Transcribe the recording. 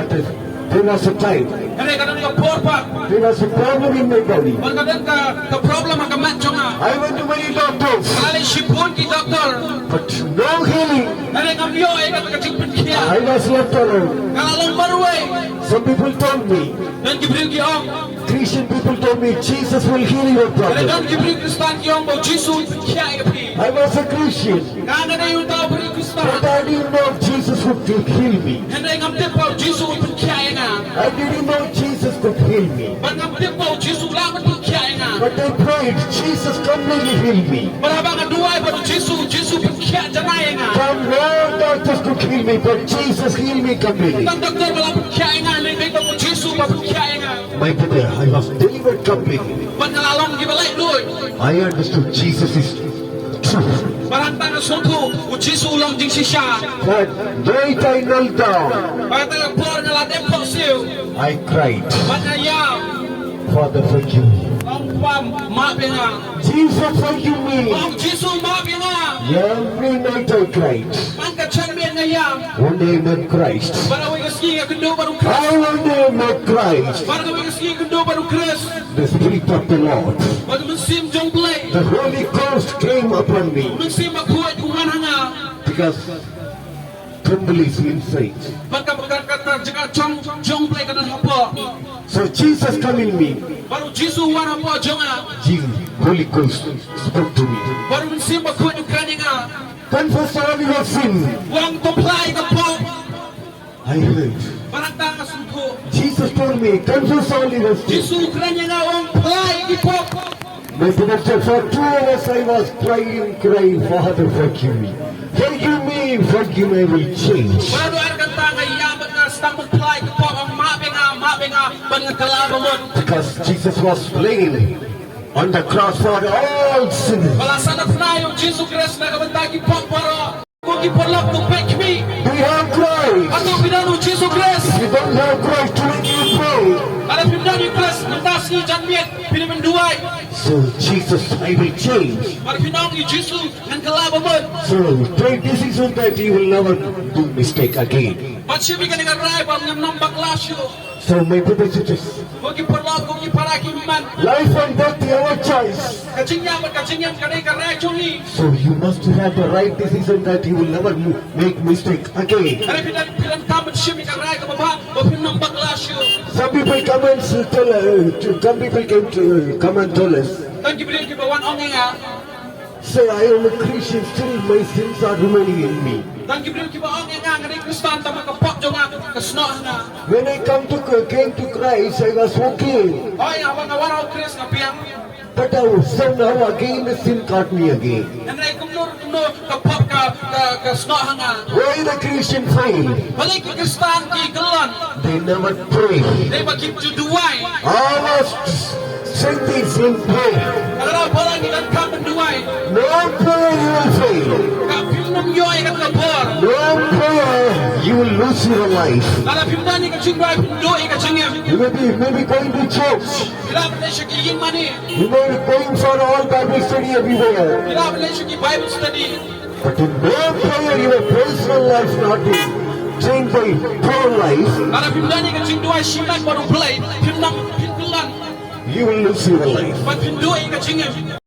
but there was a time. Hynrei kadang ka porpak. There was a problem in my body. Kadang ka problem ang kamat jonga. I went to many doctors, Kali sipon ki doktor. but no healing. Hynrei kamyo ay katakating kia. I was left alone. Kalalong marway. Some people told me, Dan gibril ki om. Christian people told me, Jesus will heal your Hynrei problem. dan gibril Khristan ki om bo Jesus kia ay kapi. I was a Christian, Kana na yung tao beri Khristan. but I didn't know Jesus would heal me. Hynrei ngamtip pa Jesus pun kia ay nga. I didn't know Jesus could heal me. Ban ngamtip pa Jesus lamat pun kia ay nga. But I prayed, Jesus completely healed me. Marabang ka duwai pa Jesus pun kia janay nga. Some no doctors could heal me, but Jesus healed me completely. Tang doktor wala pun kia ay nga. Hynrei pa pun Jesus pa pun kia ay nga. My brother, I was delivered completely. Ban nalalong gibalay doy. I understood Jesus is truth. Barantang na sunto, o Jesus ulang ding siya. That night I knelt down, Barantang na por nga lahat po siyo. I cried, Banayam, Father, forgive me. ang pam, mabi nga. Jesus, forgive me. Ang Jesus mabi nga. Every night I cried. Ang kachanbiyan nga yam. One day I met Christ. Baraway kasi nga kundo barong Chris. I one day I met Christ. Baraway kasi nga kundo barong Chris. The Spirit of the Lord, Bago mansim jong play. the Holy Ghost came upon me Mansim makuha kuhan nga. because trembling in faith. Baga pagkakata jika jong play ka ng hapo. So Jesus come in me. Baru Jesus wana po jong nga. Jesus, Holy Ghost spoke to me. Baru mansim makuha yung kanya nga. Confess all your sin. Wang toplay ka po. I heard. Barantang na sunto. Jesus told me, confess all your sin. Jesus kanya nga wang play ipop. My brother, for 2 hours I was crying, Father, forgive me. Forgive me, I will change. Baru ar kanta nga yaman nga stamong play ipop ang mabi nga bangang kalaba mo. Because Jesus was slain on the cross for all sinners. Wala sana na yung Jesus Christ na kabantagi ipop para kung ipolap to pick me. We have Christ. Ano pinano Jesus Christ? If you don't have Christ, to make you pray. Alam pinano yung Christ nandas ni janmiet pinaman duwai. So Jesus, I will change. Para pinano yung Jesus ng kalaba mo. So take decision that you will never do mistake again. Patsibi ka nga rai bang ng baklasyo. So my brothers and sisters, Kung ipolap kung iparaki man. life and death is our choice. Kachinyan kanay karay chungi. So you must have the right decision that you will never make mistake again. Alam pinang tamat siya may karay ka baba. O pinang baklasyo. Some people come and come and tell us, Tang gibilin kibawan ongay nga. say I am a Christian, still my sins are remaining in me. Tang gibilin kibawan ongay nga kanay Khristan tama kapok jo nga kasno nga. When I came to Christ, I was okay. Hoy awang awaraw Chris nga piyang. But somehow again the sin caught me again. Nanay kumno kapok ka kasno nga. Why the Christian fail? Balik ki Khristan ki kyllon. They never pray. They magip to duwai. I was strengthened in prayer. Agaraw parang ilan ka duwai. No prayer you will fail. Kapil nung yoy ka kapor. No prayer you will lose your life. Alam pinani ka chingwai pindo ka chingem. You may be going to church. Kailangan na siya kiyin mani. You may be going for all Bible study everywhere. Kailangan na siya ki Bible study. But in no prayer your personal life not being trained by poor life, Alam pinani ka chingwai shimak baru play. Pinang pinlan. you will lose your life. Pag pindo ka chingem.